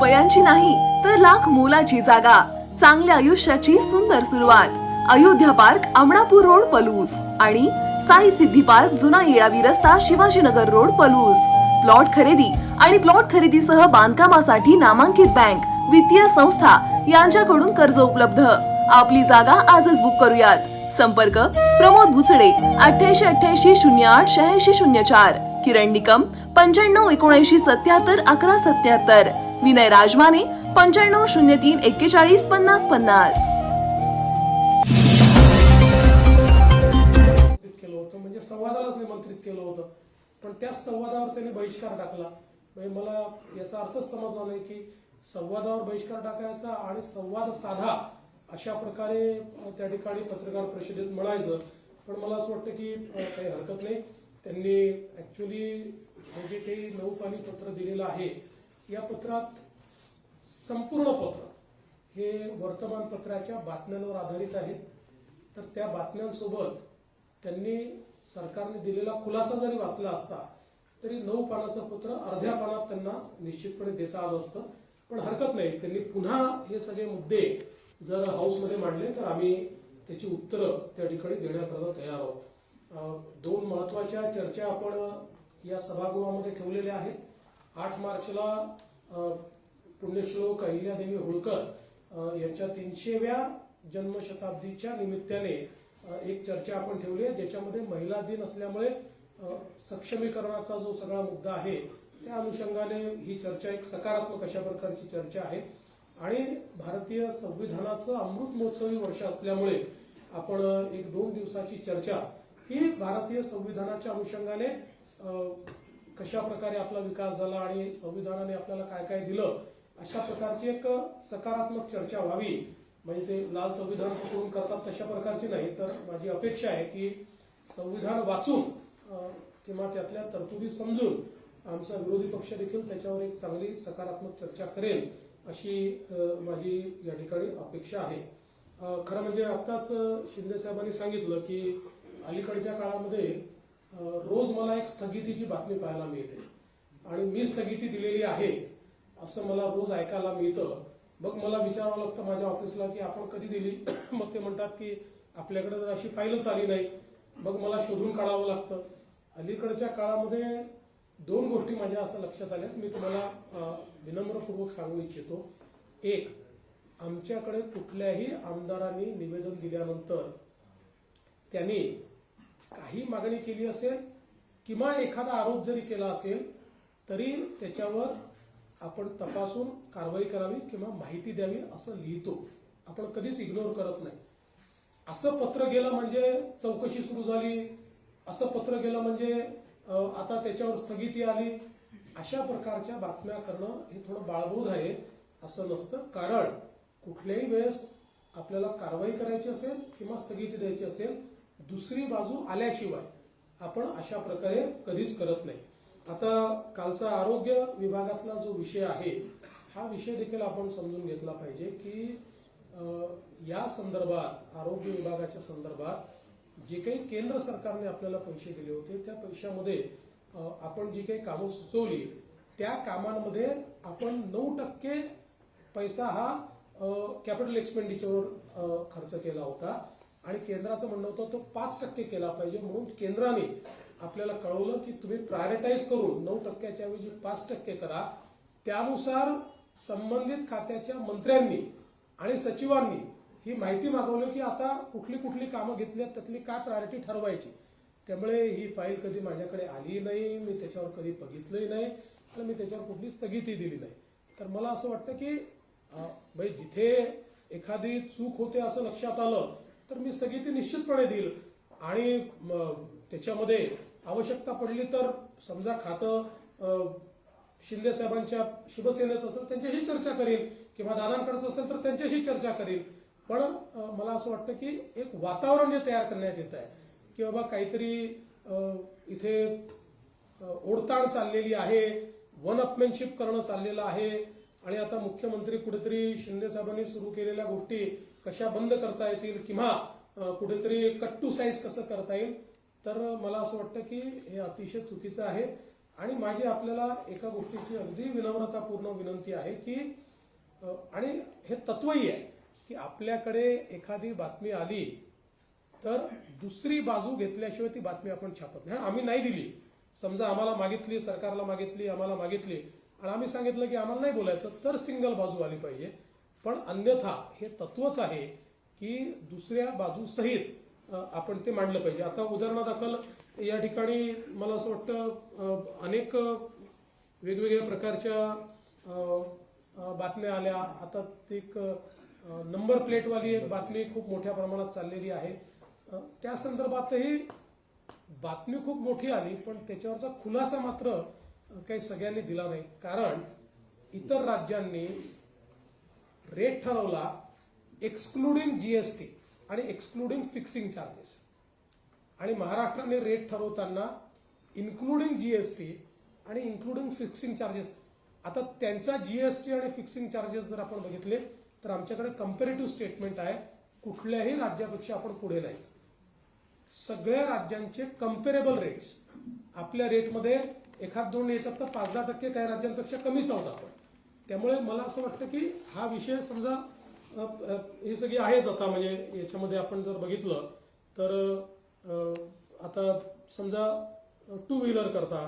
रुपयांची नाही तर लाख मोलाची जागा, चांगल्या आयुष्याची सुंदर सुरुवात. अयोध्या पार्क, अमणापूर रोड, पलूस आणि साई सिद्धी पार्क, जुना येळावी रस्ता, शिवाजीनगर रोड, पलूस. प्लॉट खरेदी आणि प्लॉट खरेदीसह बांधकामासाठी नामांकित बँक, वित्तीय संस्था यांच्याकडून कर्ज उपलब्ध. आपली जागा आजच बुक करूयात. संपर्क प्रमोद भुचडे 8888088604, किरण निकम 9579771177, विनय राजमाने 9503415050. केलं होतं म्हणजे संवादालाच निमंत्रित केलं होतं, पण त्या संवादावर त्यांनी बहिष्कार टाकला. म्हणजे मला याचा अर्थच समजला नाही की संवादावर बहिष्कार टाकायचा आणि संवाद साधा अशा प्रकारे त्या ठिकाणी पत्रकार परिषदेत म्हणायचं. पण मला असं वाटतं की काही हरकत नाही. त्यांनी ऍक्च्युली जे काही 9 पानी पत्र दिलेलं आहे, या पत्रात संपूर्ण पत्र हे वर्तमानपत्राच्या बातम्यांवर आधारित आहेत. तर त्या बातम्यांसोबत त्यांनी सरकारने दिलेला खुलासा जरी वाचला असता तरी 9 पानाचं पत्र अर्ध्या पानात त्यांना निश्चितपणे देता आलं असतं. पण हरकत नाही, त्यांनी पुन्हा हे सगळे मुद्दे जर हाऊसमध्ये मांडले तर आम्ही त्याची उत्तरं त्या ठिकाणी देण्याकरता तयार आहोत. 2 महत्वाच्या चर्चा आपण या सभागृहामध्ये ठेवलेल्या आहेत. 8 मार्चला पुण्यश्लोक अहिल्यादेवी होळकर यांच्या 300व्या जन्मशताब्दीच्या निमित्ताने एक चर्चा आपण ठेवली आहे, ज्याच्यामध्ये महिला दिन असल्यामुळे सक्षमीकरणाचा जो सगळा मुद्दा आहे त्या अनुषंगाने ही चर्चा एक सकारात्मक अशा प्रकारची चर्चा आहे. आणि भारतीय संविधानाचं अमृत महोत्सवी वर्ष असल्यामुळे आपण एक 2 दिवसाची चर्चा ही भारतीय संविधानाच्या अनुषंगाने कशा प्रकारे आपला विकास झाला आणि संविधानाने आपल्याला काय काय दिलं अशा प्रकारची एक सकारात्मक चर्चा व्हावी. म्हणजे ते लाल संविधान करून करतात तशा प्रकारची नाही, तर माझी अपेक्षा आहे की संविधान वाचून किंवा त्यातल्या तरतुदी समजून आमचा विरोधी पक्ष देखील त्याच्यावर एक चांगली सकारात्मक चर्चा करेल अशी माझी या ठिकाणी अपेक्षा आहे. खरं म्हणजे आत्ताच शिंदे साहेबांनी सांगितलं की अलीकडच्या काळामध्ये रोज मला एक स्थगितीची बातमी पाहायला मिळते आणि मी स्थगिती दिलेली आहे असं मला रोज ऐकायला मिळतं. मग मला विचारावं लागतं माझ्या ऑफिसला की आपण कधी दिली. मग ते म्हणतात की आपल्याकडे जर अशी फाईलच आली नाही. मग मला शोधून काढावं लागतं. अलीकडच्या काळामध्ये 2 गोष्टी माझ्या असं लक्षात आल्यात, मी तुम्हाला विनम्रपूर्वक सांगू इच्छितो. एक, आमच्याकडे कुठल्याही आमदारांनी निवेदन दिल्यानंतर त्यांनी काही मागणी केली असेल किंवा एखादा आरोप जरी केला असेल तरी त्याच्यावर आपण तपासून कारवाई करावी किंवा माहिती द्यावी असं लिहितो. आपण कधीच इग्नोर करत नाही. असं पत्र गेलं म्हणजे चौकशी सुरू झाली, असं पत्र गेलं म्हणजे आता त्याच्यावर स्थगिती आली, अशा प्रकारच्या बातम्या करणं हे थोडं बाळबोध आहे असं नसतं. कारण कुठल्याही वेळेस आपल्याला कारवाई करायची असेल किंवा स्थगिती द्यायची असेल, दुसरी बाजू आल्याशिवाय आपण अशा प्रकारे कधीच करत नाही. आता कालचा आरोग्य विभागातला जो विषय आहे हा विषय देखील आपण समजून घेतला पाहिजे की या संदर्भात आरोग्य विभागाच्या संदर्भात जे काही केंद्र सरकारने आपल्याला पैसे दिले होते त्या पैशामध्ये आपण जी काही कामं सुचवली त्या कामांमध्ये आपण 9% पैसा हा कॅपिटल एक्सपेंडिचरवर खर्च केला होता आणि केंद्राचं म्हणणं होतं तो 5% केला पाहिजे. म्हणून केंद्राने आपल्याला कळवलं की तुम्ही प्रायोरिटाईज करून 9%च्या ऐवजी 5% करा. त्यानुसार संबंधित खात्याच्या मंत्र्यांनी आणि सचिवांनी ही माहिती मागवली की आता कुठली कुठली कामं घेतली त्यातली काय प्रायोरिटी ठरवायची. त्यामुळे ही फाईल कधी माझ्याकडे आली नाही, मी त्याच्यावर कधी बघितलंही नाही आणि मी त्याच्यावर कुठली स्थगिती दिली नाही. तर मला असं वाटतं की भाई जिथे एखादी चूक होते असं लक्षात आलं तर मी स्थगिती निश्चितपणे देईल आणि त्याच्यामध्ये आवश्यकता पडली तर समजा खातं शिंदे साहेबांच्या शिवसेनेचं असेल त्यांच्याशी चर्चा करेल किंवा दादांकडचं असेल तर त्यांच्याशी चर्चा करेल. पण मला असं वाटतं की एक वातावरण जे तयार करण्यात येत आहे की बाबा काहीतरी इथे ओढताण चाललेली आहे, वन अपमॅनशिप करणं चाललेलं आहे आणि आता मुख्यमंत्री कुठेतरी शिंदे साहेबांनी सुरू केलेल्या गोष्टी कशा बंद करता येतील किंवा कुठेतरी कट टू साईज कसं करता येईल, तर मला असं वाटतं की हे अतिशय चुकीचं आहे. आणि माझी आपल्याला एका गोष्टीची अगदी विनम्रतापूर्ण विनंती आहे की आणि हे तत्वही आहे की आपल्याकडे एखादी बातमी आली तर दुसरी बाजू घेतल्याशिवाय ती बातमी आपण छापत नाही. आम्ही नाही दिली, समजा आम्हाला मागितली, सरकारला मागितली, आम्हाला मागितली आणि आम्ही सांगितलं की आम्हाला नाही बोलायचं, तर सिंगल बाजू आली पाहिजे. पण अन्यथा हे तत्वच आहे की दुसऱ्या बाजूसहित आपण ते मांडलं पाहिजे. आता उदाहरणादाखल या ठिकाणी मला असं वाटतं अनेक वेगवेगळ्या प्रकारच्या बातम्या आल्या. आता एक नंबर प्लेटवाली एक बातमी खूप मोठ्या प्रमाणात चाललेली आहे. त्या संदर्भातही बातमी खूप मोठी आली, पण त्याच्यावरचा खुलासा मात्र काही सगळ्यांनी दिला नाही. कारण इतर राज्यांनी रेट ठरवला एक्सक्लुडिंग जीएसटी आणि एक्सक्लुडिंग फिक्सिंग चार्जेस, आणि महाराष्ट्राने रेट ठरवताना इन्क्लुडिंग जीएसटी आणि इन्क्लुडिंग फिक्सिंग चार्जेस. आता त्यांचा जीएसटी आणि फिक्सिंग चार्जेस जर आपण बघितले तर आमच्याकडे कंपॅरेटिव्ह स्टेटमेंट आहे. कुठल्याही राज्यापेक्षा आपण पुढे नाही. सगळ्या राज्यांचे कंपेरेबल रेट्स, आपल्या रेटमध्ये एखाद दोन याच्यात तर 5-10% काही राज्यांपेक्षा कमीच आहोत आपण. त्यामुळे मला असं वाटतं की हा विषय समजा हे सगळी आहेच. आता म्हणजे याच्यामध्ये आपण जर बघितलं तर आता समजा टू व्हीलर करता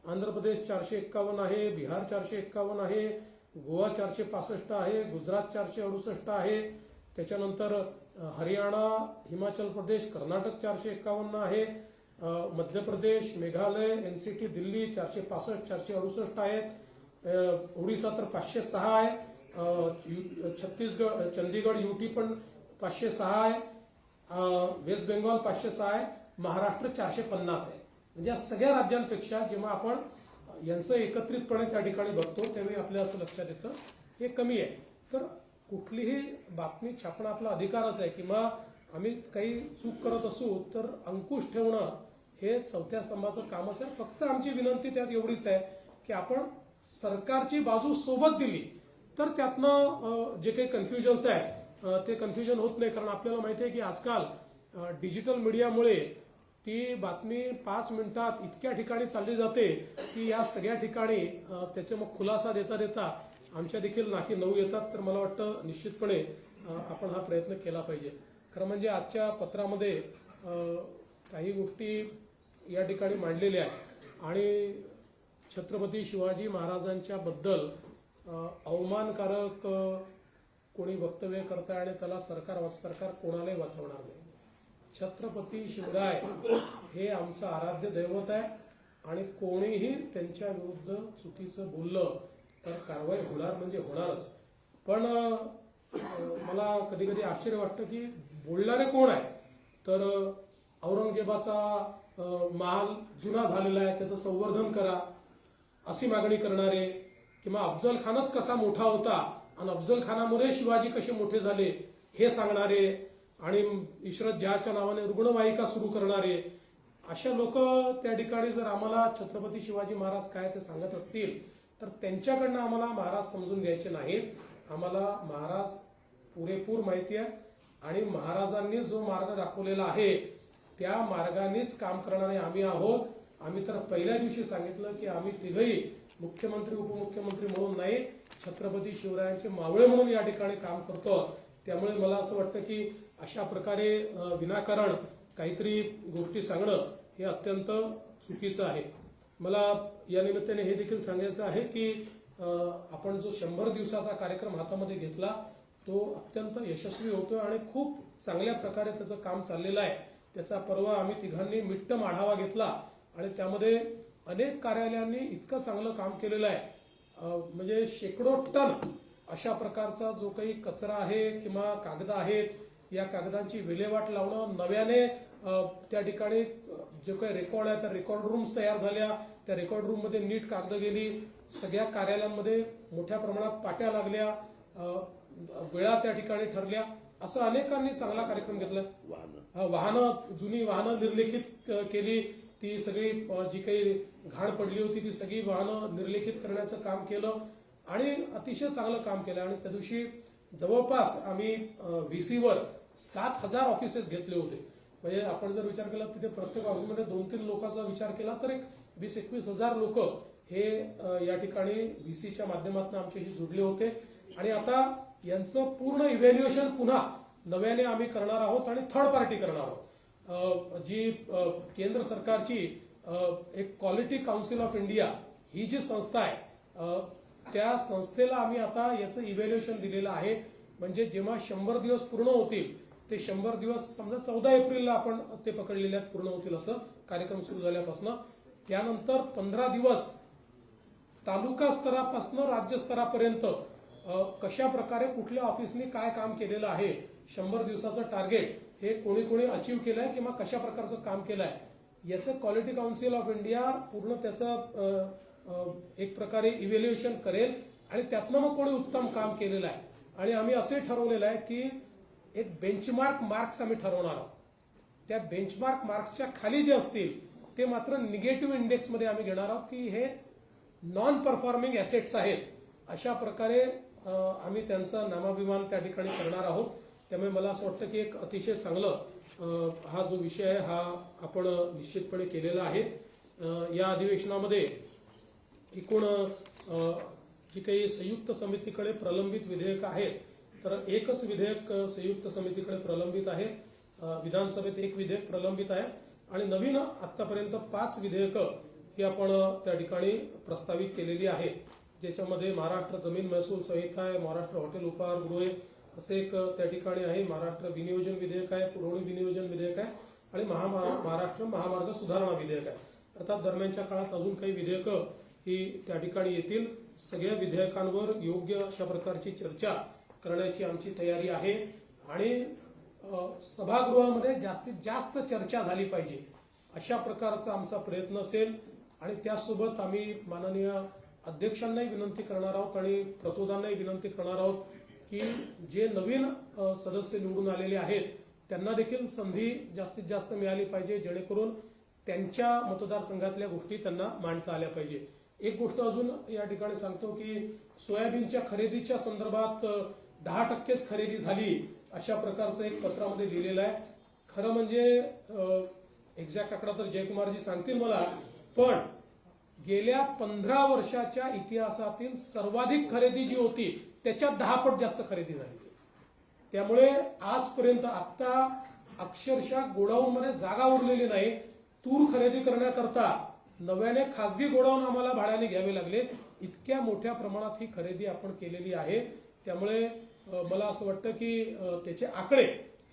आंध्र प्रदेश 451 आहे, बिहार 451 आहे, गोवा 465 आहे, गुजरात 468 आहे, त्याच्यानंतर हरियाणा, हिमाचल प्रदेश, कर्नाटक 451 आहे, मध्य प्रदेश, मेघालय, एनसीटी, दिल्ली 465, 468 आहेत, ओडिसा तर 506 आहे, छत्तीसगड, चंदीगड, युटी पण 506 आहे, वेस्ट बेंगॉल 506 आहे, महाराष्ट्र 450 आहे. म्हणजे या सगळ्या राज्यांपेक्षा जेव्हा आपण यांचं एकत्रितपणे त्या ठिकाणी बघतो त्यावेळी आपल्याला असं लक्षात येतं हे कमी आहे. तर कुठलीही बातमी छापणं आपला अधिकारच आहे. किंवा आम्ही काही चूक करत असू तर अंकुश ठेवणं हे चौथ्या स्तंभाचं कामच आहे. फक्त आमची विनंती त्यात एवढीच आहे की आपण सरकारची बाजू सोबत दिली तर त्यातनं जे काही कन्फ्युजन्स आहे ते कन्फ्युजन होत नाही. कारण आपल्याला माहिती आहे की आजकाल डिजिटल मीडियामुळे ती बातमी 5 मिनिटात इतक्या ठिकाणी चालली जाते की या सगळ्या ठिकाणी त्याचे मग खुलासा देता देता आमच्या देखील नाकी नऊ येतात. तर मला वाटतं निश्चितपणे आपण हा प्रयत्न केला पाहिजे. खरं म्हणजे आजच्या पत्रामध्ये काही गोष्टी या ठिकाणी मांडलेल्या आहेत आणि छत्रपती शिवाजी महाराजांच्या बद्दल अवमानकारक कोणी वक्तव्य करताय आणि त्याला सरकार कोणालाही वाचवणार नाही. छत्रपती शिवराय हे आमचं आराध्य दैवत आहे आणि कोणीही त्यांच्या विरुद्ध चुकीचं बोललं तर कारवाई होणार म्हणजे होणारच. पण मला कधी कधी आश्चर्य वाटतं की बोलणारे कोण आहे तर औरंगजेबाचा महाल जुना झालेला आहे त्याचं संवर्धन करा अशी मागणी करणारे, किंवा अफजल खानच कसा मोठा होता आणि अफजल खानामुळे शिवाजी कसे मोठे झाले हे सांगणारे, आणि इशरत जहाच्या नावाने रुग्णवाहिका सुरू करणारे, अशा लोक त्या ठिकाणी जर आम्हाला छत्रपती शिवाजी महाराज काय ते सांगत असतील तर त्यांच्याकडनं आम्हाला महाराज समजून घ्यायचे नाहीत. आम्हाला महाराज पुरेपूर माहिती आहे आणि महाराजांनी जो मार्ग दाखवलेला आहे त्या मार्गानेच काम करणारे आम्ही आहोत. आम्ही तर पहिल्या दिवशी सांगितलं की आम्ही तिघही मुख्यमंत्री उपमुख्यमंत्री म्हणून नाही, छत्रपती शिवरायांचे मावळे म्हणून या ठिकाणी काम करतो. त्यामुळे मला असं वाटतं की अशा प्रकारे विनाकारण काहीतरी गोष्टी सांगणं हे अत्यंत चुकीचं आहे. मला या निमित्ताने हे देखील सांगायचं आहे की आपण जो 100 दिवसाचा कार्यक्रम हातामध्ये घेतला तो अत्यंत यशस्वी होतोय आणि खूप चांगल्या प्रकारे त्याचं काम चाललेलं आहे. त्याचा परवा आम्ही तिघांनी मिट्टम आढावा घेतला आणि त्यामध्ये अनेक कार्यालयांनी इतकं चांगलं काम केलेलं आहे. म्हणजे शेकडो टन अशा प्रकारचा जो काही कचरा आहे किंवा कागद आहेत या कागदांची विल्हेवाट लावणं, नव्याने त्या ठिकाणी जे काही रेकॉर्ड आहे त्या रेकॉर्ड रूम्स तयार झाल्या, त्या रेकॉर्ड रूम मध्ये नीट कागद गेली, सगळ्या कार्यालयांमध्ये मोठ्या प्रमाणात पाट्या लागल्या, वेळा त्या ठिकाणी ठरल्या, असं अनेकांनी चांगला कार्यक्रम घेतला. वाहनं, जुनी वाहनं निर्लेखित केली, ती सगळी जी काही घाण पडली होती ती सगळी वाहनं निर्लेखित करण्याचं काम केलं आणि अतिशय चांगलं काम केलं. आणि त्या दिवशी जवळपास आम्ही व्हीसीवर 7,000 ऑफिसेस घेतले होते. म्हणजे आपण जर विचार केला तिथे प्रत्येक ऑफिसमध्ये 2-3 लोकांचा विचार केला तर एक 20-21 हजार लोक हे या ठिकाणी व्हीसीच्या माध्यमातून आमच्याशी जुडले होते आणि आता यांचं पूर्ण इव्हॅल्युएशन पुन्हा नव्याने आम्ही करणार आहोत आणि थर्ड पार्टी करणार आहोत. जी केंद्र सरकारची एक क्वालिटी काउन्सिल ऑफ इंडिया ही जी संस्था आहे त्या संस्थेला आम्ही आता याचं इव्हॅल्युएशन दिलेलं आहे. म्हणजे जेव्हा 100 दिवस पूर्ण होतील ते 100 दिवस समजा 14 एप्रिलला आपण ते पकडलेले पूर्ण होतील असं कार्यक्रम सुरू झाल्यापासून त्यानंतर 15 दिवस तालुका स्तरापासून राज्य स्तरापर्यंत कशा प्रकारे कुठल्या ऑफिसनी काय काम केलेलं आहे 100 दिवसाचं टार्गेट हे कोणी कोणी अचीव्ह केलंय किंवा कशा प्रकारचं काम केलंय याचं क्वालिटी काउन्सिल ऑफ इंडिया पूर्ण त्याचं एक प्रकारे इव्हॅल्युएशन करेल आणि त्यातनं मग कोणी उत्तम काम केलेलं आहे. आणि आम्ही असे ठरवलेलं आहे की एक बेंचमार्क मार्क्स आम्ही ठरवणार आहोत. त्या बेंचमार्क मार्क्सच्या खाली जे असतील ते मात्र निगेटिव्ह इंडेक्समध्ये आम्ही घेणार आहोत की हे नॉन परफॉर्मिंग ऍसेट्स आहेत. अशा प्रकारे आम्ही त्यांचा नामाभिमान त्या ठिकाणी करणार आहोत. त्यामुळे मला असं वाटतं की एक अतिशय चांगलं हा जो विषय आहे हा आपण निश्चितपणे केलेला आहे. या अधिवेशनामध्ये एकूण जी काही संयुक्त समितीकडे प्रलंबित विधेयक आहेत तर एकच विधेयक संयुक्त समितीकडे प्रलंबित आहे. विधानसभेत एक विधेयक प्रलंबित आहे आणि नवीन आतापर्यंत 5 विधेयकं ही आपण त्या ठिकाणी प्रस्तावित केलेली आहेत. ज्याच्यामध्ये महाराष्ट्र जमीन महसूल संहिता आहे, महाराष्ट्र हॉटेल उपहारगृहे असे एक त्या ठिकाणी आहे, महाराष्ट्र विनियोजन विधेयक आहे, पुरवणी विनियोजन विधेयक आहे आणि महाराष्ट्र महामार्ग सुधारणा विधेयक आहे. अर्थात दरम्यानच्या काळात अजून काही विधेयकं ही त्या ठिकाणी येतील. सगळ्या विधेयकांवर योग्य अशा प्रकारची चर्चा करण्याची आमची तयारी आहे आणि सभागृहामध्ये जास्तीत जास्त चर्चा झाली पाहिजे अशा प्रकारचा आमचा प्रयत्न असेल. आणि त्यासोबत आम्ही माननीय अध्यक्षांनाही विनंती करणार आहोत आणि प्रतोदांनाही विनंती करणार आहोत की जे नवीन सदस्य निवडून आलेले आहेत त्यांना देखील संधी जास्तीत जास्त मिळाली पाहिजे जेणेकरून त्यांच्या मतदारसंघातल्या गोष्टी त्यांना मांडता आल्या पाहिजे. एक गोष्ट अजून या ठिकाणी सांगतो की सोयाबीनच्या खरेदीच्या संदर्भात 10% खरेदी झाली अशा प्रकारचं एक पत्रामध्ये लिहिलेलं आहे. खरं म्हणजे एक्झॅक्ट आकडा तर जयकुमारजी सांगतील मला, पण गेल्या 15 वर्षाच्या इतिहासातील सर्वाधिक खरेदी जी होती त्याच्यात 10 पट जास्त खरेदी झाली. त्यामुळे आजपर्यंत आता अक्षरशः गोडाऊनमध्ये जागा उरलेली नाही. तूर खरेदी करण्याकरता नव्याने खासगी गोडाऊन आम्हाला भाड्याने घ्यावे लागले. इतक्या मोठ्या प्रमाणात ही खरेदी आपण केलेली आहे. त्यामुळे मला असं वाटतं की त्याचे आकडे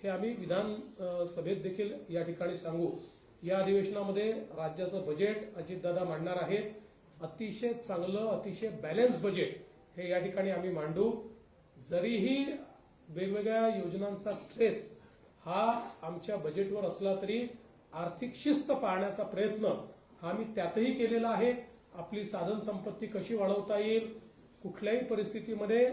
हे आम्ही विधानसभेत देखील या ठिकाणी सांगू. या अधिवेशनामध्ये राज्याचं बजेट अजितदादा मांडणार आहेत. अतिशय चांगलं अतिशय बॅलन्स बजेट हे या ठिकाणी आम्ही मांडू. जरीही वेगवेगळ्या योजनांचा स्ट्रेस हा आमच्या बजेटवर असला तरी आर्थिक शिस्त पाळण्याचा प्रयत्न हा आम्ही त्यातही केलेला आहे. आपली साधन संपत्ती कशी वाढवता येईल, कुठल्याही परिस्थितीमध्ये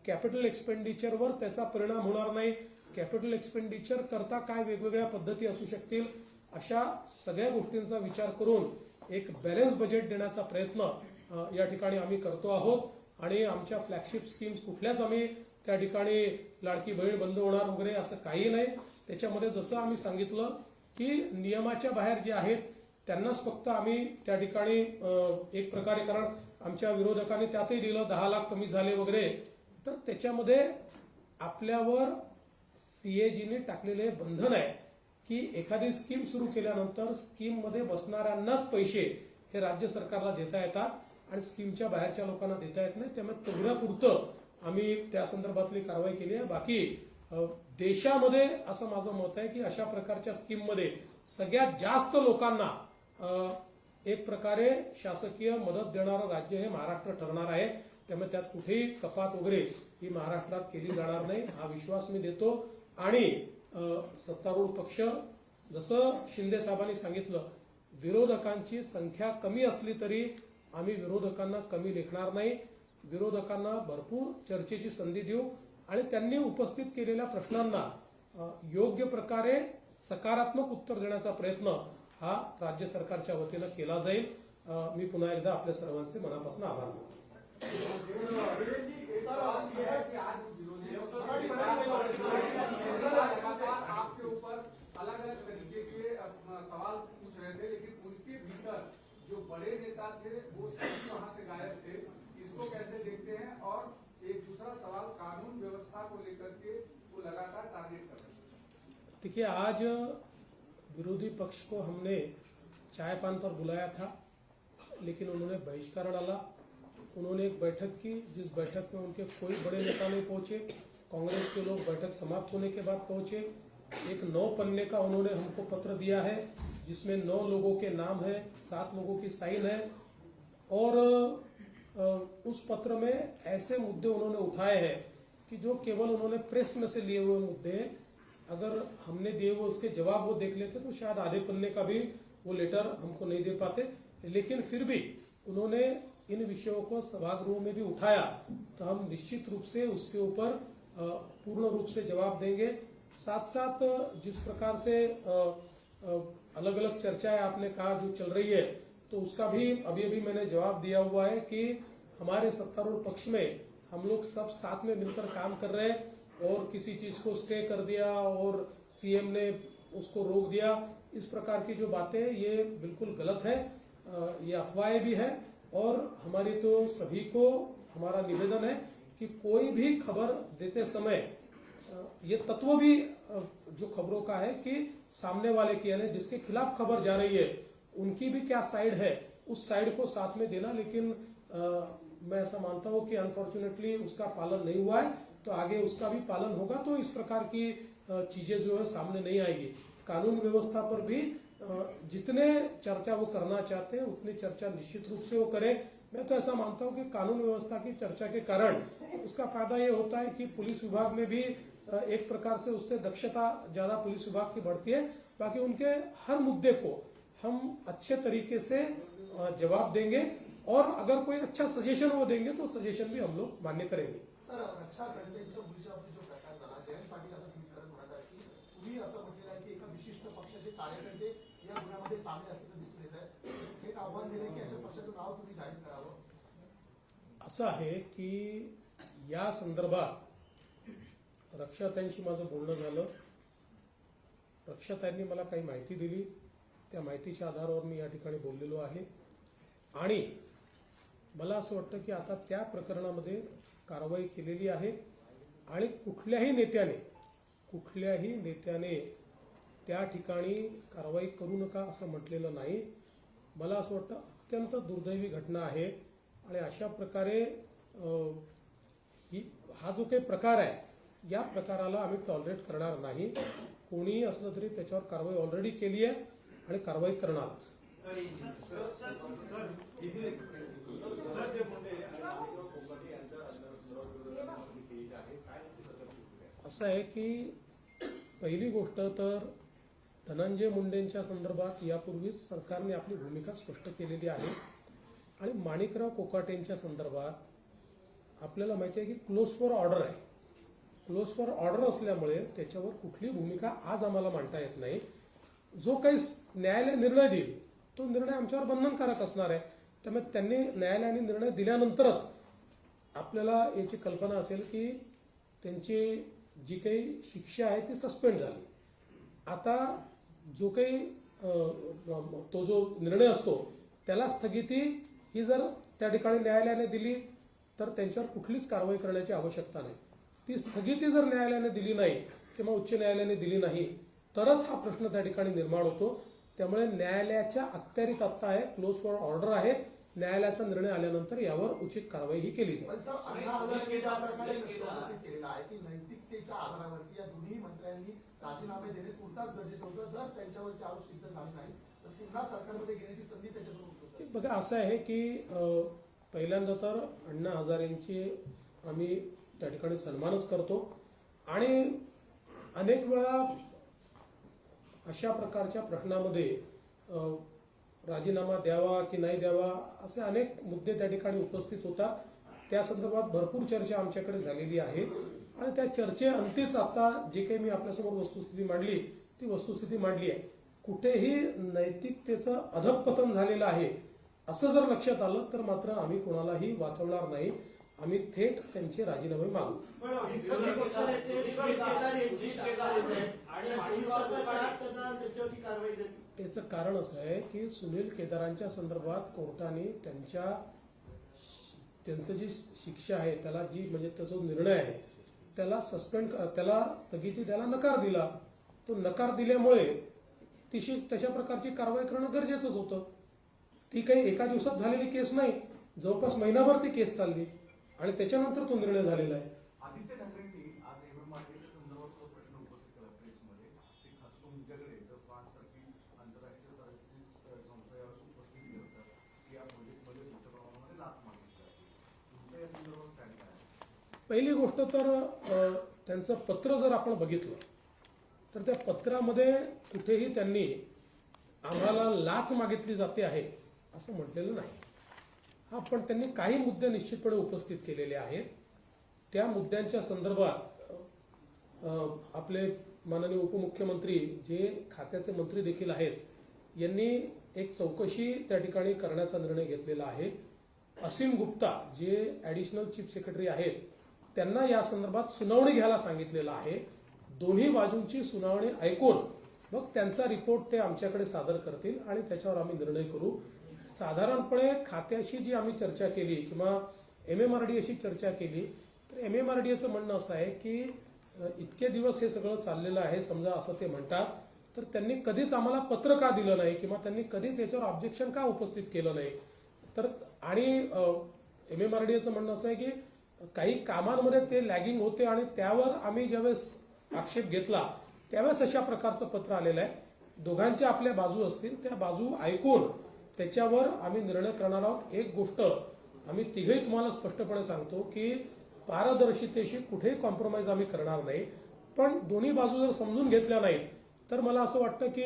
कॅपिटल एक्सपेंडिचरवर त्याचा परिणाम होणार नाही, कॅपिटल एक्सपेंडिचर करता काय वेगवेगळ्या पद्धती असू शकतील, अशा सगळ्या गोष्टींचा विचार करून एक बॅलन्स बजेट देण्याचा प्रयत्न या ठिकाणी आम्ही करतो आहोत. आणि आमच्या फ्लॅगशिप स्कीम्स कुठल्याच आम्ही त्या ठिकाणी लाडकी बहीण बंद होणार वगैरे असं काही नाही. त्याच्यामध्ये जसं आम्ही सांगितलं की नियमाच्या बाहेर जे आहेत त्यांनाच फक्त आम्ही त्या ठिकाणी एक प्रकारे, कारण आमच्या विरोधकांनी त्यातही दिलं 10 लाख कमी झाले वगैरे, तर त्याच्यामध्ये आपल्यावर सीएजीने टाकलेले बंधन आहे की एखादी स्कीम सुरू केल्यानंतर स्कीममध्ये बसणाऱ्यांनाच पैसे हे राज्य सरकारला देता येतात आणि स्कीमच्या बाहेरच्या लोकांना देता येत नाही. त्यामुळे तेवढ्यापुरतं आम्ही त्या संदर्भातली कारवाई केली आहे. बाकी देशामध्ये असं माझं मत आहे की अशा प्रकारच्या स्कीममध्ये सगळ्यात जास्त लोकांना एक प्रकारे शासकीय मदत देणारं राज्य हे महाराष्ट्र ठरणार आहे. त्यामुळे त्यात कुठेही कपात वगैरे ही महाराष्ट्रात केली जाणार नाही हा विश्वास मी देतो. आणि सत्तारूढ पक्ष जसं शिंदे साहेबांनी सांगितलं, विरोधकांची संख्या कमी असली तरी आम्ही विरोधकांना कमी लेखणार नाही. विरोधकांना भरपूर चर्चेची संधी देऊ आणि त्यांनी उपस्थित केलेल्या प्रश्नांना योग्य प्रकारे सकारात्मक उत्तर देण्याचा प्रयत्न हा राज्य सरकारच्या वतीनं केला जाईल. मी पुन्हा एकदा आपल्या सर्वांचे मनापासून आभार मानतो. आपके ऊपर अलग अलग तरीके के सवाल पूछ रहे थे, लेकिन उनके भीतर जो बड़े नेता थे वो सभी वहां से गायब थे, इसको कैसे देखते हैं? और एक दूसरा सवाल, कानून व्यवस्था को लेकर के वो लगातार टारगेट कर रहे हैं। देखिए, आज विरोधी पक्ष को हमने चाय पान पर बुलाया था, लेकिन उन्होंने बहिष्कार डाला। उन्होंने एक बैठक की, जिस बैठक में उनके कोई बड़े नेता नहीं पहुंचे। कांग्रेस के लोग बैठक समाप्त होने के बाद पहुंचे। एक 9 पन्ने का उन्होंने हमको पत्र दिया है, जिसमें 9 लोगों के नाम है, 7 लोगों की साइन है, और उस पत्र में ऐसे मुद्दे उन्होंने उठाए हैं कि जो केवल उन्होंने प्रेस में से लिए हुए मुद्दे हैं। अगर हमने दिए हुए उसके जवाब वो देख लेते तो शायद आधे पन्ने का भी वो लेटर हमको नहीं दे पाते, लेकिन फिर भी उन्होंने इन विषयों को सभागृह में भी उठाया, तो हम निश्चित रूप से उसके ऊपर पूर्ण रूप से जवाब देंगे। साथ साथ जिस प्रकार से अलग अलग चर्चाएं आपने कहा जो चल रही है, तो उसका भी अभी अभी मैंने जवाब दिया हुआ है कि हमारे सत्तारूढ़ पक्ष में हम लोग सब साथ में मिलकर काम कर रहे हैं, और किसी चीज को स्टे कर दिया और सीएम ने उसको रोक दिया, इस प्रकार की जो बातें ये बिल्कुल गलत है, ये अफवाहें भी है। और हमारी तो सभी को हमारा निवेदन है कि कोई भी खबर देते समय ये तत्व भी जो खबरों का है कि सामने वाले की, यानी जिसके खिलाफ खबर जा रही है, उनकी भी क्या साइड है, उस साइड को साथ में देना। लेकिन मैं ऐसा मानता हूं कि अनफॉर्चुनेटली उसका पालन नहीं हुआ है, तो आगे उसका भी पालन होगा, तो इस प्रकार की चीजें जो है सामने नहीं आएगी। कानून व्यवस्था पर भी जितने चर्चा वो करना चाहते हैं उतनी चर्चा निश्चित रूप से वो करें। मैं तो ऐसा मानता हूं कि कानून व्यवस्था की चर्चा के कारण उसका फायदा ये होता है कि पुलिस विभाग में भी एक प्रकार से उससे दक्षता ज्यादा पुलिस विभाग की बढ़ती है। बाकी उनके हर मुद्दे को हम अच्छे तरीके से जवाब देंगे, और अगर कोई अच्छा सजेशन वो देंगे तो सजेशन भी हम लोग मान्य करेंगे। सर, रक्षा खडसेंच्या मुलीच्या बाबतीत जो प्रकार झाला, जयंत पाटील आता ट्विट करत म्हणाला की तुम्ही असं म्हटलेलं आहे की एका विशिष्ट पक्षाचे कार्यकर्ते या गुन्ह्यामध्ये सामील असल्याचं दिसून येत आहे। थेट आव्हान दिले की अशा पक्षाचं नाव तुम्ही जाहीर करावं। असं आहे की या संदर्भात रक्षाताईंशी माझं बोलणं झालं। रक्षाताईंनी मला काही माहिती दिली, त्या माहितीच्या आधारावर मी या ठिकाणी बोललेलो आहे, आणि मला असं वाटतं की आता त्या प्रकरणामध्ये कारवाई केलेली आहे, आणि कुठल्याही नेत्याने त्या ठिकाणी कारवाई करू नका असं म्हटलेलं नाही। मला असं वाटतं अत्यंत दुर्दैवी घटना आहे, आणि अशा प्रकारे हा जो काही प्रकार आहे, या प्रकाराला आम्ही टॉलरेट करणार नाही। कोणीही असलं तरी त्याच्यावर कारवाई ऑलरेडी केली आहे आणि कारवाई करणारच। असं आहे की पहिली गोष्ट तर धनंजय मुंडेंच्या संदर्भात यापूर्वीच सरकारने आपली भूमिका स्पष्ट केलेली आहे, आणि माणिकराव कोकाटेंच्या संदर्भात आपल्याला माहिती आहे की क्लोज फॉर ऑर्डर आहे। क्लोज फॉर ऑर्डर असल्यामुळे त्याच्यावर कुठली भूमिका आज आम्हाला मांडता येत नाही। जो काही न्यायालय निर्णय देईल तो निर्णय आमच्यावर बंधनकारक असणार आहे, त्यामुळे त्यांनी न्यायालयाने निर्णय दिल्यानंतरच आपल्याला याची कल्पना असेल की त्यांची जी काही शिक्षा आहे ती सस्पेंड झाली। आता जो काही तो जो निर्णय असतो त्याला स्थगिती ही जर त्या ठिकाणी न्यायालयाने दिली तर त्यांच्यावर कुठलीच कारवाई करण्याची आवश्यकता नाही। ती स्थगिती जर न्यायालयाने दिली नाही किंवा उच्च न्यायालयाने दिली नाही तरच हा प्रश्न त्या ठिकाणी निर्माण होतो। त्यामुळे न्यायालयाच्या अखत्यारीत आता आहे, क्लोज फॉर ऑर्डर आहे, न्यायालयाचा निर्णय आल्यानंतर यावर उचित कारवाई ही केली जाईल। पण सर, अण्णा हजारे ज्या प्रकारे प्रश्न उपस्थित केलेला आहे की नैतिकतेच्या आधारावरती या दोन्ही मंत्र्यांनी राजीनामे देणे तुर्तास गरजेचं होतं। जर त्यांच्यावरचे आरोप सिद्ध झाले नाही तर पुन्हा सरकारमध्ये घेण्याची संधी त्यांच्यासमोर उपलब्ध आहे। बघा, असं आहे की पहिल्यांदा तर अण्णा हजारेंची आम्ही त्या ठिकाणी सन्मानच करतो, आणि अनेक वेळा अशा प्रकारच्या प्रश्नामध्ये राजीनामा द्यावा की नाही द्यावा असे अनेक मुद्दे त्या ठिकाणी उपस्थित होतात। त्या संदर्भात भरपूर चर्चा आमच्याकडे झालेली आहे, आणि त्या चर्चेअंतीच आता जे काही मी आपल्यासमोर वस्तुस्थिती मांडली ती वस्तुस्थिती मांडली आहे। कुठेही नैतिकतेचं अधःपतन झालेलं आहे असं जर लक्षात आलं तर मात्र आम्ही कोणालाही वाचवणार नाही, आम्ही थेट त्यांचे राजीनामे मागू। आणि याचं कारण असं आहे की सुनील केदारांच्या संदर्भात कोर्टाने त्यांचं जी शिक्षा आहे त्याला म्हणजे त्याचा निर्णय आहे त्याला त्याला स्थगिती द्यायला नकार दिला. तो नकार दिल्यामुळे तशा प्रकारची कारवाई करणं गरजेचंच होतं. ती काही एका दिवसात झालेली केस नाही, जवळपास महिनाभर ती केस चालली आणि त्याच्यानंतर तो निर्णय झालेला आहे. आदित्य ठाकरेंनी आज एमएमआरडीच्या संदर्भात जो प्रश्न उपस्थित केला प्रेसमध्ये, ते खास तुमच्याकडे तर 5 तारखेला आंतरराष्ट्रीय संशयावर उपस्थित केलं होतं की या प्रोजेक्टमध्ये मोठ्या प्रमाणामध्ये लाच मागितली जाते. तुमच्या या संदर्भात काय आहे? पहिली गोष्ट तर त्यांचं पत्र जर आपण बघितलं तर त्या पत्रामध्ये कुठेही त्यांनी आम्हाला लाच मागितली जाते आहे असं म्हटलेलं नाही. हा, पण त्यांनी काही मुद्दे निश्चितपणे उपस्थित केलेले आहेत. त्या मुद्द्यांच्या संदर्भात आपले माननीय उपमुख्यमंत्री जे खात्याचे मंत्री देखील आहेत यांनी एक चौकशी त्या ठिकाणी करण्याचा निर्णय घेतलेला आहे. असीम गुप्ता जे ऍडिशनल चीफ सेक्रेटरी आहेत त्यांना या संदर्भात सुनावणी घ्यायला सांगितलेलं आहे. दोन्ही बाजूंची सुनावणी ऐकून मग त्यांचा रिपोर्ट ते आमच्याकडे सादर करतील आणि त्याच्यावर आम्ही निर्णय करू. साधारणपणे खात्याशी जी आम्ही चर्चा केली किंवा एमएमआरडीएशी चर्चा केली तर एमएमआरडीएचं म्हणणं असं आहे की इतके दिवस हे सगळं चाललेलं आहे, समजा असं ते म्हणतात, तर त्यांनी कधीच आम्हाला पत्र का दिलं नाही किंवा त्यांनी कधीच याच्यावर ऑब्जेक्शन का उपस्थित केलं नाही. तर आणि एमएमआरडीएचं म्हणणं असं आहे की काही कामांमध्ये ते लॅगिंग होते आणि त्यावर आम्ही ज्यावेळेस आक्षेप घेतला त्यावेळेस अशा प्रकारचं पत्र आलेलं आहे. दोघांच्या आपल्या बाजू असतील त्या बाजू ऐकून त्याच्यावर आम्ही निर्णय करणार आहोत. एक गोष्ट आम्ही तिघेही तुम्हाला स्पष्टपणे सांगतो की पारदर्शितेशी कुठेही कॉम्प्रोमाइज आम्ही करणार नाही, पण दोन्ही बाजू जर समजून घेतल्या नाहीत तर मला असं वाटतं की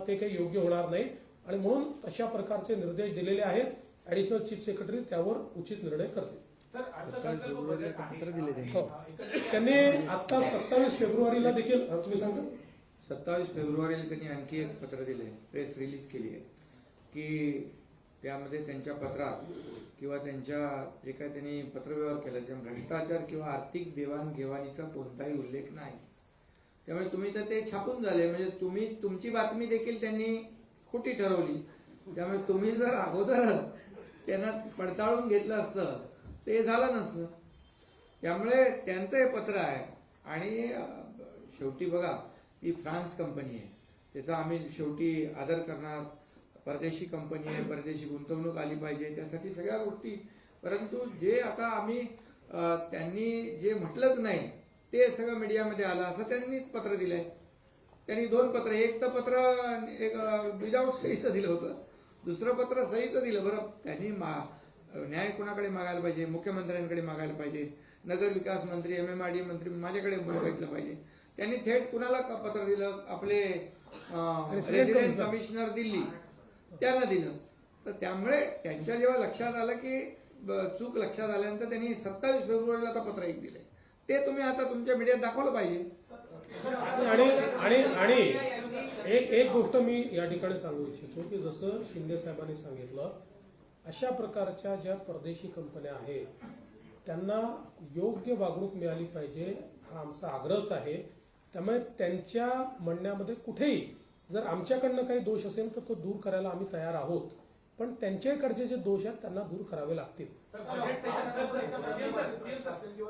ते काही योग्य होणार नाही आणि म्हणून अशा प्रकारचे निर्देश दिलेले आहेत. ऍडिशनल चीफ सेक्रेटरी त्यावर उचित निर्णय करतील. हो, त्यांनी आता 27 फेब्रुवारीला देखील तुम्ही सांगा 27 फेब्रुवारीला त्यांनी आणखी एक पत्र दिले, प्रेस रिलीज केली आहे की त्यामध्ये त्यांच्या पत्रात किंवा त्यांच्या जे काही त्यांनी पत्रव्यवहार केला त्या भ्रष्टाचार किंवा आर्थिक देवाणघेवाणीचा कोणताही उल्लेख नाही. त्यामुळे तुम्ही तर ते छापून झाले, म्हणजे तुमची बातमी देखील त्यांनी खोटी ठरवली. त्यामुळे तुम्ही जर अगोदरच त्यांना पडताळून घेतलं असतं ते झालं नसतं. त्यामुळे त्यांचं हे पत्र आहे आणि शेवटी बघा ती फ्रान्स कंपनी आहे, त्याचा आम्ही शेवटी आदर करणार. परदेशी कंपनी आहे, परदेशी गुंतवणूक आली पाहिजे त्यासाठी सगळ्या गोष्टी. परंतु जे आता आम्ही त्यांनी जे म्हटलंच नाही ते सगळं मीडियामध्ये आलं असं त्यांनीच पत्र दिलंय. त्यांनी 2 पत्र, एक तर पत्र एक विदाऊट सहीचं दिलं होतं, दुसरं पत्र सहीचं दिलं. बरं, त्यांनी न्याय कुणाकडे मागायला पाहिजे? मुख्यमंत्र्यांकडे मागायला पाहिजे, नगर विकास मंत्री एमएमआरडी मंत्री माझ्याकडे मागितलं पाहिजे. त्यांनी थेट कुणाला पत्र दिलं? आपले रेसिडेंट कमिशनर दिल्ली त्यांना दिलं. तर त्यामुळे त्यांच्या जेव्हा लक्षात आलं की चूक लक्षात आल्यानंतर त्यांनी 27 फेब्रुवारीला आता पत्र एक दिलंय. ते तुम्ही आता तुमच्या मीडियात दाखवलं पाहिजे. आणि एक गोष्ट मी या ठिकाणी सांगू इच्छितो की जसं शिंदे साहेबांनी सांगितलं अशा प्रकारच्या ज्या परदेशी कंपन्या आहेत त्यांना योग्य वागणूक मिळाली पाहिजे हा आमचा आग्रहच आहे. त्यामुळे त्यांच्या म्हणण्यामध्ये कुठेही जर आमच्याकडनं काही दोष असेल तर तो दूर करायला आम्ही तयार आहोत, पण त्यांच्याकडचे जे दोष आहेत त्यांना दूर करावे लागतील. किंवा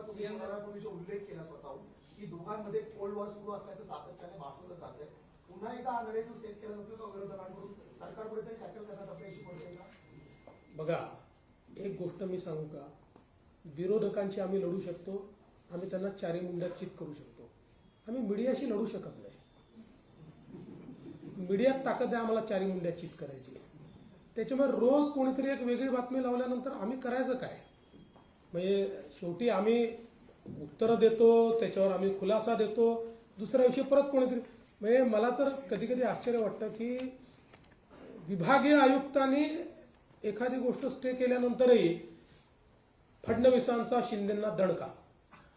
तुम्ही पूर्वी जो उल्लेख केला स्वतःहून की दोघांमध्ये कोल्ड वॉर सुरू असल्याचं सातत्याने भासवलं जात आहे. पुन्हा एकदा हा नरेटिव्ह सेट केला जातो का विरोधकांकडून? सरकारपुढे तरी टॅकल करण्यात अपयशी पडते का? बघा, एक गोष्ट मी सांगू का, विरोधकांशी आम्ही लढू शकतो, आम्ही त्यांना चारी मुंड्यात चित करू शकतो. आम्ही मीडियाशी लढू शकत नाही. मीडियात ताकद आहे आम्हाला चारी मुंड्यात चित करायची. त्याच्यामुळे रोज कोणीतरी एक वेगळी बातमी लावल्यानंतर आम्ही करायचं काय? म्हणजे शेवटी आम्ही उत्तरं देतो, त्याच्यावर आम्ही खुलासा देतो, दुसऱ्या दिवशी परत कोणीतरी. म्हणजे मला तर कधी कधी आश्चर्य वाटतं की विभागीय आयुक्तांनी एखादी गोष्ट स्टे केल्यानंतरही फडणवीसांचा शिंदेंना दणका.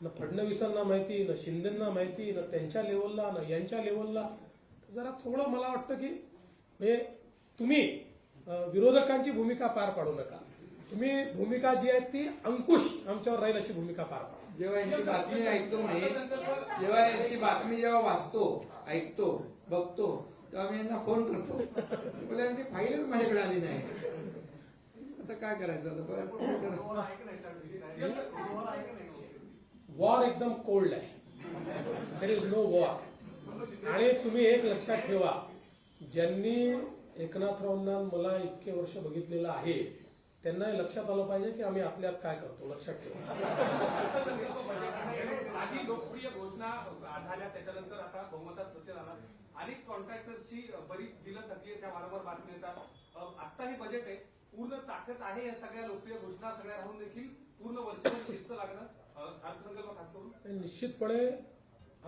न फडणवीसांना माहिती, न शिंदेंना माहिती, न त्यांच्या लेवलला, न यांच्या लेवलला. जरा थोडं मला वाटतं की म्हणजे तुम्ही विरोधकांची भूमिका पार पाडू नका. तुम्ही भूमिका जी आहे ती अंकुश आमच्यावर राहील अशी भूमिका पार पाडा. जेव्हा यांची बातमी ऐकतो मी, जेव्हा यांची बातमी जेव्हा वाचतो, ऐकतो, बघतो, तर आम्ही यांना फोन करतो बोले यांची फाईलच माझ्याकडे आली नाही. आता काय करायचं आता वॉर एकदम कोल्ड आहे, देर इज नो वॉर. आणि तुम्ही एक लक्षात ठेवा, ज्यांनी एकनाथरावांना मला इतके वर्ष बघितलेलं आहे त्यांना हे लक्षात आलं पाहिजे की आम्ही आतल्यात काय करतो. लक्षात ठेवा. काही लोकप्रिय घोषणा झाल्या, त्याच्यानंतर आता बहुमतात सत्तेत आला. अनेक कॉन्ट्रॅक्टर्सची बरीच बिलं थकली, त्या वारंवार बातमी येतात. आता हे बजेट आहे, पूर्ण ताकद आहे या सगळ्या लोकप्रिय घोषणा सगळ्या राहून देखील पूर्ण वर्षभर शिस्त लागणं, अर्थसंकल्प खास करून निश्चितपणे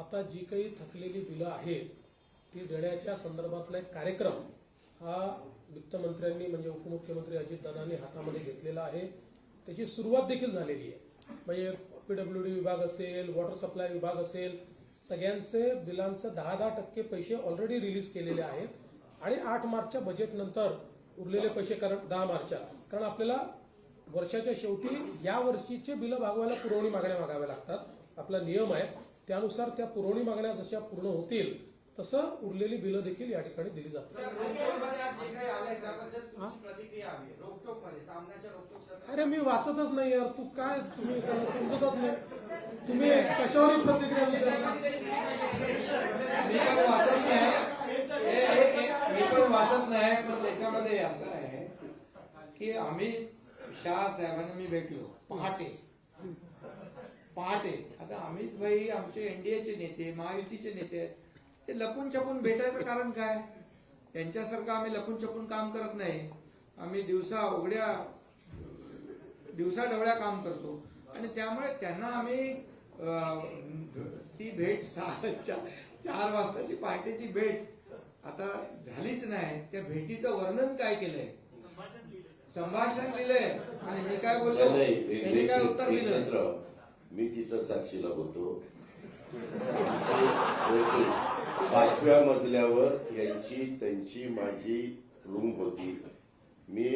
आता जी काही थकलेली बिलं आहेत ती देण्याच्या संदर्भातला एक कार्यक्रम हा वित्तमंत्र्यांनी म्हणजे उपमुख्यमंत्री अजितदादांनी हातामध्ये घेतलेला आहे. त्याची सुरुवात देखील झालेली आहे. म्हणजे पीडब्ल्यूडी विभाग असेल, वॉटर सप्लाय विभाग असेल, सगळ्यांचे बिलांचं 10% पैसे ऑलरेडी रिलीज केलेले आहेत. आणि 8 मार्चच्या बजेट नंतर उरलेले पैसे, कारण 10 मार्चच्या, कारण आपल्याला वर्षाच्या शेवटी या वर्षीचे बिलं भागवायला पुरवणी मागण्या मागाव्या लागतात. आपला नियम आहे, त्यानुसार त्या पुरवणी मागण्या जशा पूर्ण होतील तसं उरलेली बिलं देखील या ठिकाणी दिली जातात. अरे मी वाचतच नाही यार, तू काय तुम्ही समजतच नाही, तुम्ही कशावर प्रतिक्रिया मी पण वाचत नाही. पण त्याच्यामध्ये असं आहे की आम्ही शहा साहेबांना मी भेटलो पहाटे. आता अमित भाई आमचे एनडीएचे नेते, महायुतीचे नेते, ते लपून छपून भेटायचं कारण काय? त्यांच्यासारखं आम्ही लपून छपून काम करत नाही. आम्ही दिवसा ढवळ्या काम करतो. आणि त्यामुळे त्यांना आम्ही ती भेट 4 वाजताची पहाटेची भेट आता झालीच नाही. त्या भेटीचं वर्णन काय केलंय? संभाषण लिहिलंय. आणि मी काय बोललो, त्यांनी काय उत्तर दिलं? मी तिथं साक्षीला होतो. 5व्या मजल्यावर त्यांची माझी रूम होती. मी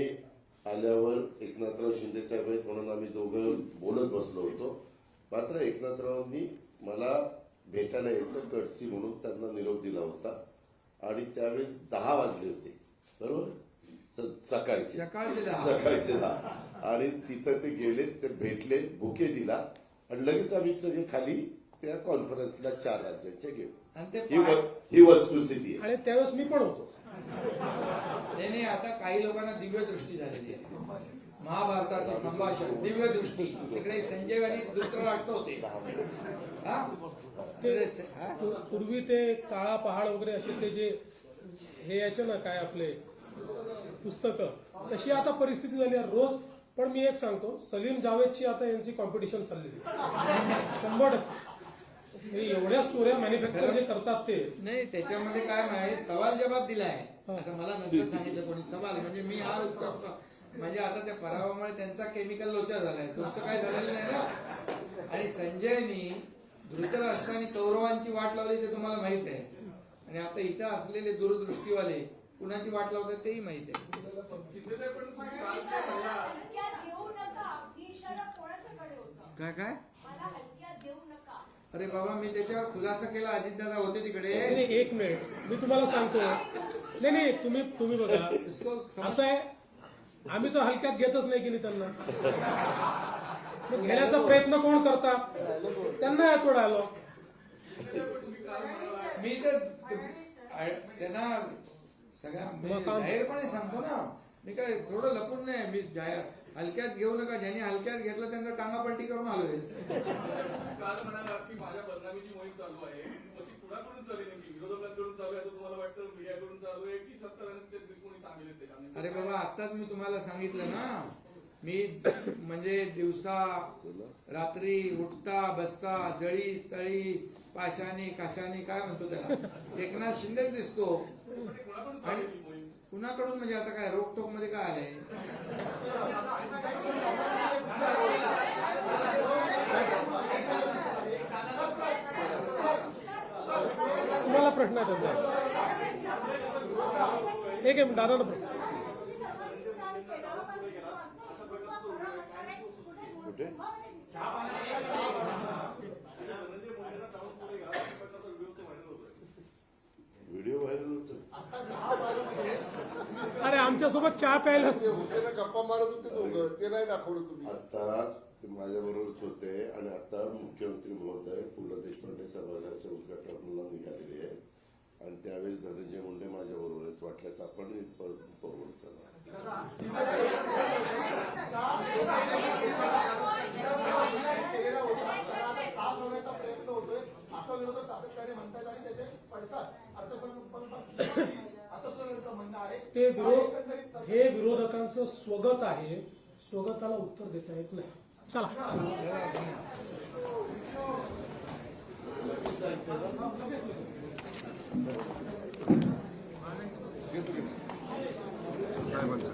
आल्यावर एकनाथराव शिंदे साहेब आहेत म्हणून आम्ही दोघं बोलत बसलो होतो. मात्र एकनाथरावांनी मला भेटायला यायचं कटसी म्हणून त्यांना निरोप दिला होता. आणि त्यावेळेस 10 वाजले होते, बरोबर, सकाळचे 10. आणि तिथं ते गेले, ते भेटले, बुके दिला आणि लगेच आम्ही सगळे खाली त्या कॉन्फरन्सला 4 राज्यांच्या गेलो. ही वस्तुस्थिती आहे. आणि त्यावेळेस मी पण होतो. नाही, आता काही लोकांना दिव्य दृष्टी झालेली आहे. महाभारतातलं संभाषण दिव्य दृष्टी. तिकडे संजय आणि धृतराष्ट्र होते. पूर्वी ते काळा पहाड वगैरे असे ते जे हे याचे ना काय आपले पुस्तकं, तशी आता परिस्थिती झाली आहे रोज. पण मी एक सांगतो, सलीम जावेदची आता यांची कॉम्पिटिशन चाललेली 100%. एवढ्या स्टोऱ्या मॅन्युफॅक्चर जे करतात ते नाही. त्याच्यामध्ये काय आहे, सवाल जबाब दिलाय. आता मला नंतर सांगितलं कोणी सवाल, म्हणजे मी हा म्हणजे आता त्या पराभवामुळे त्यांचा केमिकल लोचा झालाय, तुमचं काय झालेलं नाही ना. आणि संजयनी धृतराष्ट्र आणि कौरवांची वाट लावली ते तुम्हाला माहित आहे. आणि आता इथं असलेले दूरदृष्टीवाले कुणाची वाट लावतात तेही माहित आहे. काय अरे बाबा, मी त्याच्यावर खुलासा केला. अजितदादा होते तिकडे. एक मिनिट, मी तुम्हाला सांगतो. नाही तुम्ही बघा, असं आहे, आम्ही तो हलक्यात घेतच नाही की नाही त्यांना. मग घेण्याचा प्रयत्न कोण करतात? त्यांना थोडं आलो. मी तर त्यांना सगळ्या जाहीरपणे सांगतो ना. मी काय थोडं लपून नाही. मी हलक्यात घेऊ नका. ज्यांनी हलक्यात घेतलं त्यांना टांगापलटी करून आलोय. काल म्हणाला की माझ्या बदनामीची मोहीम चालू आहे, मग ती कुणाकडून चालू आहे? विरोधकांकडून चालू आहे असं तुम्हाला वाटतं? मीडियाकडून चालू आहे की सत्ताधाऱ्यांचे कोणी सांगितले? अरे बाबा, आताच मी तुम्हाला सांगितलं ना. मी म्हणजे दिवसा रात्री उठता बसता जळी स्थळी पाशानी काशानी काय म्हणतो त्याला, एकनाथ शिंदेच दिसतो. आणि कुणाकडून म्हणजे आता काय रोकटोक मध्ये काय आलंय? तुम्हाला प्रश्न आहे एक दादा व्हिडिओ व्हायरल होतो. त्यांच्यासोबत चहा प्यायला ते होते ना, गप्पा मारत होते दोघं, ते नाही दाखवलं तुम्ही. आता ते माझ्याबरोबरच होते आणि आता मुख्यमंत्री महोदय पु ल देशपांडे सभागृहाच्या उद्घाटनाला निघालेले आहेत आणि त्यावेळेस धनंजय मुंडे माझ्याबरोबर आहेत. वाटल्यास आपण परवड चला. केलेला होता त्याला आता साफ होण्याचा प्रयत्न होतोय असा विरोधक सातत्याने म्हणतात आणि त्याचे पडसाद अर्थसंकल्पात असं सुद्धा त्यांचं म्हणणं आहे. ते हे विरोधकांचं स्वगत आहे, स्वगताला उत्तर देता येत नाही. चला साहेबांचं.